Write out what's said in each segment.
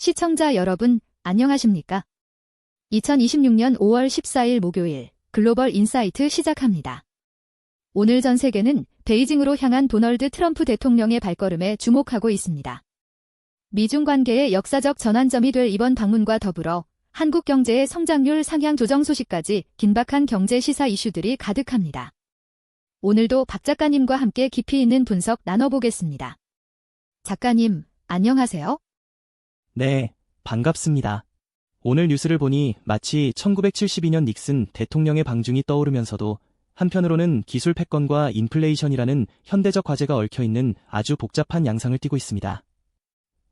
시청자 여러분, 안녕하십니까? 2026년 5월 14일 목요일 글로벌 인사이트 시작합니다. 오늘 전 세계는 베이징으로 향한 도널드 트럼프 대통령의 발걸음에 주목하고 있습니다. 미중 관계의 역사적 전환점이 될 이번 방문과 더불어 한국 경제의 성장률 상향 조정 소식까지 긴박한 경제 시사 이슈들이 가득합니다. 오늘도 박 작가님과 함께 깊이 있는 분석 나눠보겠습니다. 작가님, 안녕하세요. 네, 반갑습니다. 오늘 뉴스를 보니 마치 1972년 닉슨 대통령의 방중이 떠오르면서도 한편으로는 기술 패권과 인플레이션이라는 현대적 과제가 얽혀있는 아주 복잡한 양상을 띠고 있습니다.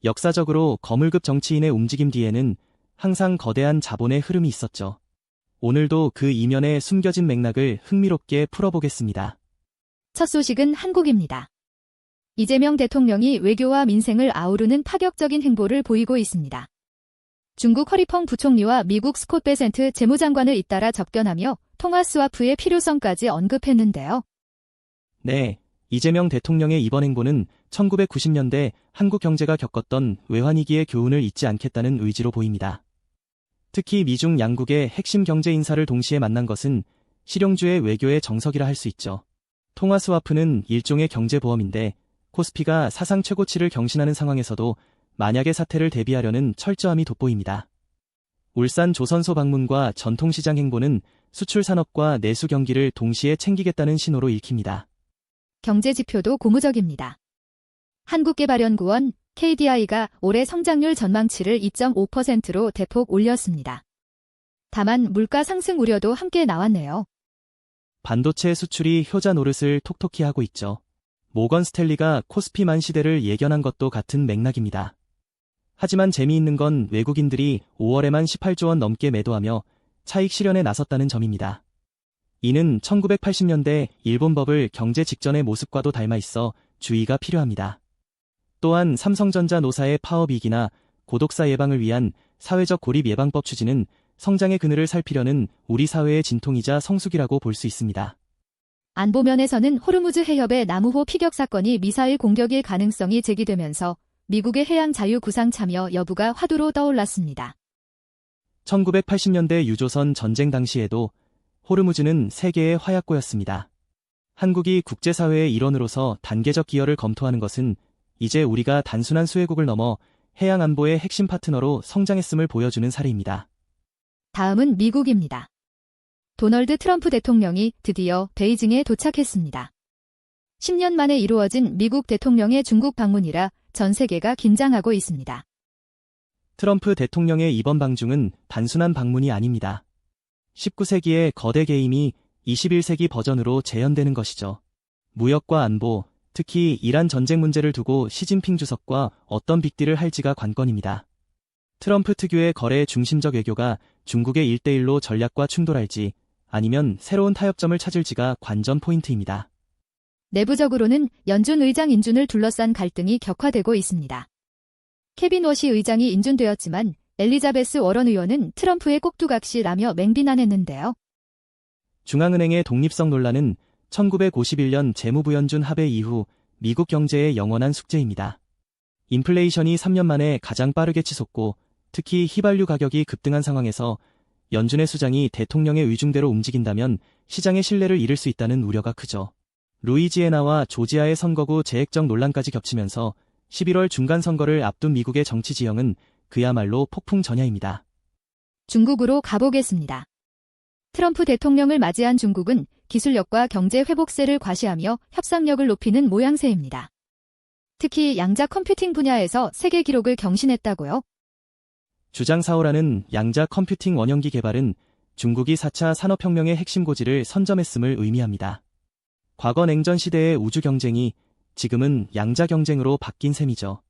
역사적으로 거물급 정치인의 움직임 뒤에는 항상 거대한 자본의 흐름이 있었죠. 오늘도 그 이면에 숨겨진 맥락을 흥미롭게 풀어보겠습니다. 첫 소식은 한국입니다. 이재명 대통령이 외교와 민생을 아우르는 파격적인 행보를 보이고 있습니다. 중국 허리펑 부총리와 미국 스콧 베센트 재무장관을 잇따라 접견하며 통화 스와프의 필요성까지 언급했는데요. 네, 이재명 대통령의 이번 행보는 1990년대 한국 경제가 겪었던 외환위기의 교훈을 잊지 않겠다는 의지로 보입니다. 특히 미중 양국의 핵심 경제 인사를 동시에 만난 것은 실용주의 외교의 정석이라 할 수 있죠. 통화 스와프는 일종의 경제보험인데 코스피가 사상 최고치를 경신하는 상황에서도 만약의 사태를 대비하려는 철저함이 돋보입니다. 울산 조선소 방문과 전통시장 행보는 수출 산업과 내수 경기를 동시에 챙기겠다는 신호로 읽힙니다. 경제 지표도 고무적입니다. 한국개발연구원 KDI가 올해 성장률 전망치를 2.5%로 대폭 올렸습니다. 다만 물가 상승 우려도 함께 나왔네요. 반도체 수출이 효자 노릇을 톡톡히 하고 있죠. 모건 스탠리가 코스피만 시대를 예견한 것도 같은 맥락입니다. 하지만 재미있는 건 외국인들이 5월에만 18조 원 넘게 매도하며 차익 실현에 나섰다는 점입니다. 이는 1980년대 일본 버블 경제 직전의 모습과도 닮아 있어 주의가 필요합니다. 또한 삼성전자 노사의 파업위기나 고독사 예방을 위한 사회적 고립 예방법 추진은 성장의 그늘을 살피려는 우리 사회의 진통이자 성숙이라고 볼 수 있습니다. 안보면에서는 호르무즈 해협의 남우호 피격 사건이 미사일 공격일 가능성이 제기되면서 미국의 해양 자유 구상 참여 여부가 화두로 떠올랐습니다. 1980년대 유조선 전쟁 당시에도 호르무즈는 세계의 화약고였습니다. 한국이 국제사회의 일원으로서 단계적 기여를 검토하는 것은 이제 우리가 단순한 수혜국을 넘어 해양 안보의 핵심 파트너로 성장했음을 보여주는 사례입니다. 다음은 미국입니다. 도널드 트럼프 대통령이 드디어 베이징에 도착했습니다. 10년 만에 이루어진 미국 대통령의 중국 방문이라 전 세계가 긴장하고 있습니다. 트럼프 대통령의 이번 방중은 단순한 방문이 아닙니다. 19세기의 거대 게임이 21세기 버전으로 재현되는 것이죠. 무역과 안보, 특히 이란 전쟁 문제를 두고 시진핑 주석과 어떤 빅딜을 할지가 관건입니다. 트럼프 특유의 거래의 중심적 외교가 중국의 1대1로 전략과 충돌할지 아니면 새로운 타협점을 찾을지가 관전 포인트입니다. 내부적으로는 연준 의장 인준을 둘러싼 갈등이 격화되고 있습니다. 케빈 워시 의장이 인준되었지만 엘리자베스 워런 의원은 트럼프의 꼭두각시라며 맹비난했는데요. 중앙은행의 독립성 논란은 1951년 재무부연준 합의 이후 미국 경제의 영원한 숙제입니다. 인플레이션이 3년 만에 가장 빠르게 치솟고 특히 휘발유 가격이 급등한 상황에서 연준의 수장이 대통령의 의중대로 움직인다면 시장의 신뢰를 잃을 수 있다는 우려가 크죠. 루이지애나와 조지아의 선거구 재액정 논란까지 겹치면서 11월 중간선거를 앞둔 미국의 정치 지형은 그야말로 폭풍 전야입니다. 중국으로 가보겠습니다. 트럼프 대통령을 맞이한 중국은 기술력과 경제 회복세를 과시하며 협상력을 높이는 모양새입니다. 특히 양자 컴퓨팅 분야에서 세계 기록을 경신했다고요? 주장 4호라는 양자 컴퓨팅 원형기 개발은 중국이 4차 산업혁명의 핵심 고지를 선점했음을 의미합니다. 과거 냉전 시대의 우주 경쟁이 지금은 양자 경쟁으로 바뀐 셈이죠.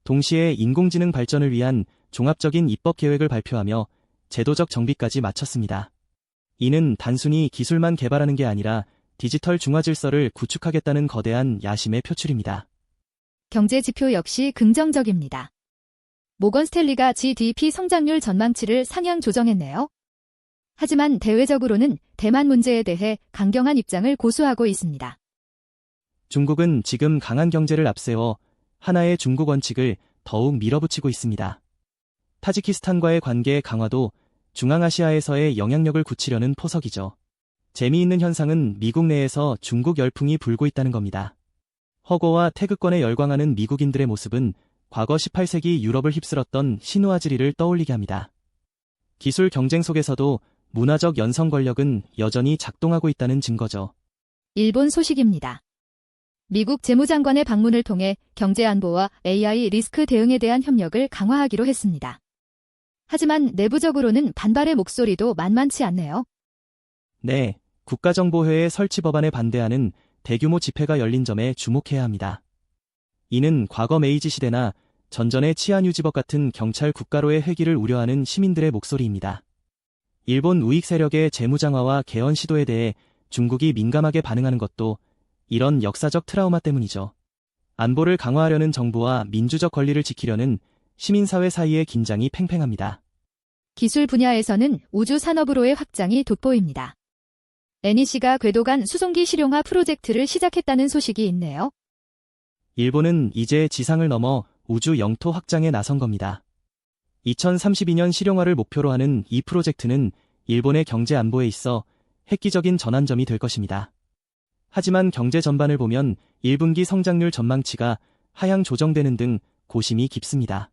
동시에 인공지능 발전을 위한 종합적인 입법 계획을 발표하며 제도적 정비까지 마쳤습니다. 이는 단순히 기술만 개발하는 게 아니라 디지털 중화 질서를 구축하겠다는 거대한 야심의 표출입니다. 경제 지표 역시 긍정적입니다. 모건 스탠리가 GDP 성장률 전망치를 상향 조정했네요. 하지만 대외적으로는 대만 문제에 대해 강경한 입장을 고수하고 있습니다. 중국은 지금 강한 경제를 앞세워 하나의 중국 원칙을 더욱 밀어붙이고 있습니다. 타지키스탄과의 관계 강화도 중앙아시아에서의 영향력을 굳히려는 포석이죠. 재미있는 현상은 미국 내에서 중국 열풍이 불고 있다는 겁니다. 허거와 태극권에 열광하는 미국인들의 모습은 과거 18세기 유럽을 휩쓸었던 신우아즈리를 떠올리게 합니다. 기술 경쟁 속에서도 문화적 연성 권력은 여전히 작동하고 있다는 증거죠. 일본 소식입니다. 미국 재무장관의 방문을 통해 경제안보와 AI 리스크 대응에 대한 협력을 강화하기로 했습니다. 하지만 내부적으로는 반발의 목소리도 만만치 않네요. 네, 국가정보회의 설치 법안에 반대하는 대규모 집회가 열린 점에 주목해야 합니다. 이는 과거 메이지 시대나 전전의 치안유지법 같은 경찰 국가로의 회귀를 우려하는 시민들의 목소리입니다. 일본 우익 세력의 재무장화와 개헌 시도에 대해 중국이 민감하게 반응하는 것도 이런 역사적 트라우마 때문이죠. 안보를 강화하려는 정부와 민주적 권리를 지키려는 시민사회 사이의 긴장이 팽팽합니다. 기술 분야에서는 우주 산업으로의 확장이 돋보입니다. NEC가 궤도간 수송기 실용화 프로젝트를 시작했다는 소식이 있네요. 일본은 이제 지상을 넘어 우주 영토 확장에 나선 겁니다. 2032년 실용화를 목표로 하는 이 프로젝트는 일본의 경제 안보에 있어 획기적인 전환점이 될 것입니다. 하지만 경제 전반을 보면 1분기 성장률 전망치가 하향 조정되는 등 고심이 깊습니다.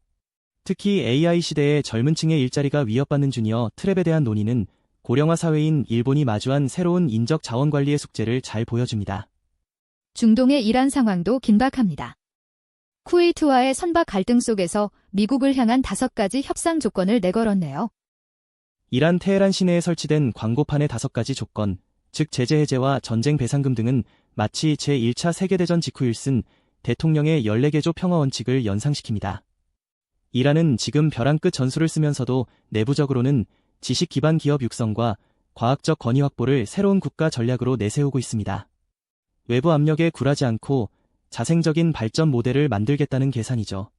특히 AI 시대의 젊은 층의 일자리가 위협받는 주니어 트랩에 대한 논의는 고령화 사회인 일본이 마주한 새로운 인적 자원 관리의 숙제를 잘 보여줍니다. 중동의 이란 상황도 긴박합니다. 쿠웨이트와의 선박 갈등 속에서 미국을 향한 5가지 협상 조건을 내걸었네요. 이란 테헤란 시내에 설치된 광고판의 5가지 조건, 즉 제재 해제와 전쟁 배상금 등은 마치 제1차 세계대전 직후 일쓴 대통령의 14개조 평화 원칙을 연상시킵니다. 이란은 지금 벼랑 끝 전술을 쓰면서도 내부적으로는 지식 기반 기업 육성과 과학적 권위 확보를 새로운 국가 전략으로 내세우고 있습니다. 외부 압력에 굴하지 않고 자생적인 발전 모델을 만들겠다는 계산이죠.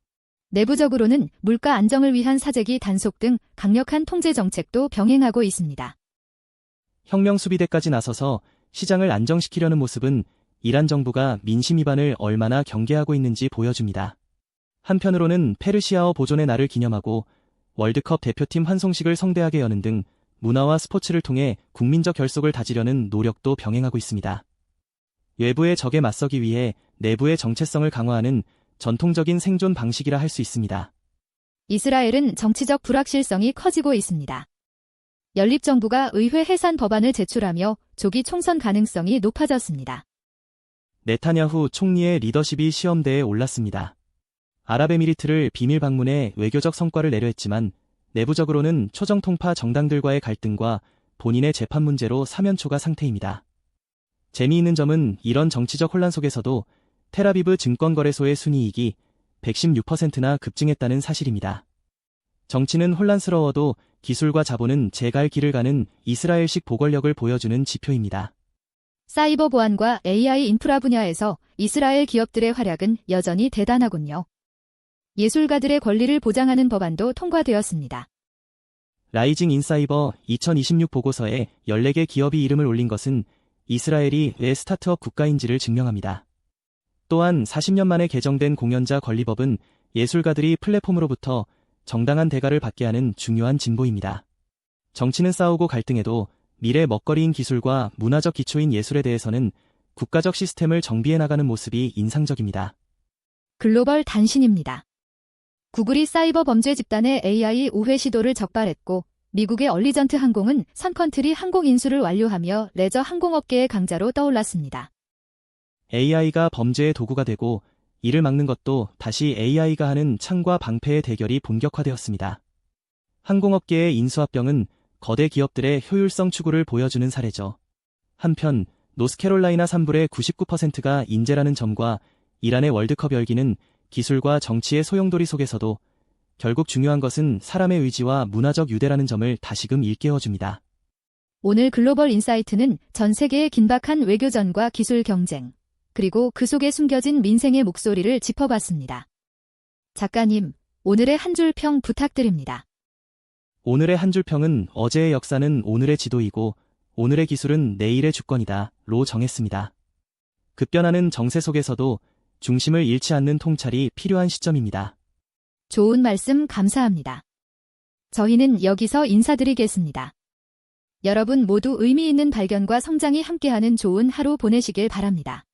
내부적으로는 물가 안정을 위한 사재기 단속 등 강력한 통제 정책도 병행하고 있습니다. 혁명 수비대까지 나서서 시장을 안정시키려는 모습은 이란 정부가 민심 위반을 얼마나 경계하고 있는지 보여줍니다. 한편으로는 페르시아어 보존의 날을 기념하고 월드컵 대표팀 환송식을 성대하게 여는 등 문화와 스포츠를 통해 국민적 결속을 다지려는 노력도 병행하고 있습니다. 외부의 적에 맞서기 위해 내부의 정체성을 강화하는 전통적인 생존 방식이라 할 수 있습니다. 이스라엘은 정치적 불확실성이 커지고 있습니다. 연립정부가 의회 해산 법안을 제출하며 조기 총선 가능성이 높아졌습니다. 네타냐후 총리의 리더십이 시험대에 올랐습니다. 아랍에미리트를 비밀 방문해 외교적 성과를 내려 했지만 내부적으로는 초정통파 정당들과의 갈등과 본인의 재판 문제로 사면초가 상태입니다. 재미있는 점은 이런 정치적 혼란 속에서도 텔아비브 증권거래소의 순이익이 116%나 급증했다는 사실입니다. 정치는 혼란스러워도 기술과 자본은 제갈 길을 가는 이스라엘식 보궐력을 보여주는 지표입니다. 사이버 보안과 AI 인프라 분야에서 이스라엘 기업들의 활약은 여전히 대단하군요. 예술가들의 권리를 보장하는 법안도 통과되었습니다. 라이징 인사이버 2026 보고서에 14개 기업이 이름을 올린 것은 이스라엘이 왜 스타트업 국가인지를 증명합니다. 또한 40년 만에 개정된 공연자 권리법은 예술가들이 플랫폼으로부터 정당한 대가를 받게 하는 중요한 진보입니다. 정치는 싸우고 갈등해도 미래 먹거리인 기술과 문화적 기초인 예술에 대해서는 국가적 시스템을 정비해 나가는 모습이 인상적입니다. 글로벌 단신입니다. 구글이 사이버 범죄 집단의 AI 우회 시도를 적발했고 미국의 얼리전트 항공은 선컨트리 항공 인수를 완료하며 레저 항공업계의 강자로 떠올랐습니다. AI가 범죄의 도구가 되고 이를 막는 것도 다시 AI가 하는 창과 방패의 대결이 본격화되었습니다. 항공업계의 인수합병은 거대 기업들의 효율성 추구를 보여주는 사례죠. 한편 노스캐롤라이나 산불의 99%가 인재라는 점과 이란의 월드컵 열기는 기술과 정치의 소용돌이 속에서도 결국 중요한 것은 사람의 의지와 문화적 유대라는 점을 다시금 일깨워줍니다. 오늘 글로벌 인사이트는 전 세계의 긴박한 외교전과 기술 경쟁, 그리고 그 속에 숨겨진 민생의 목소리를 짚어봤습니다. 작가님, 오늘의 한 줄 평 부탁드립니다. 오늘의 한 줄 평은 어제의 역사는 오늘의 지도이고 오늘의 기술은 내일의 주권이다,로 정했습니다. 급변하는 정세 속에서도 중심을 잃지 않는 통찰이 필요한 시점입니다. 좋은 말씀 감사합니다. 저희는 여기서 인사드리겠습니다. 여러분 모두 의미 있는 발견과 성장이 함께하는 좋은 하루 보내시길 바랍니다.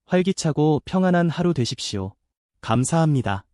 활기차고 평안한 하루 되십시오. 감사합니다.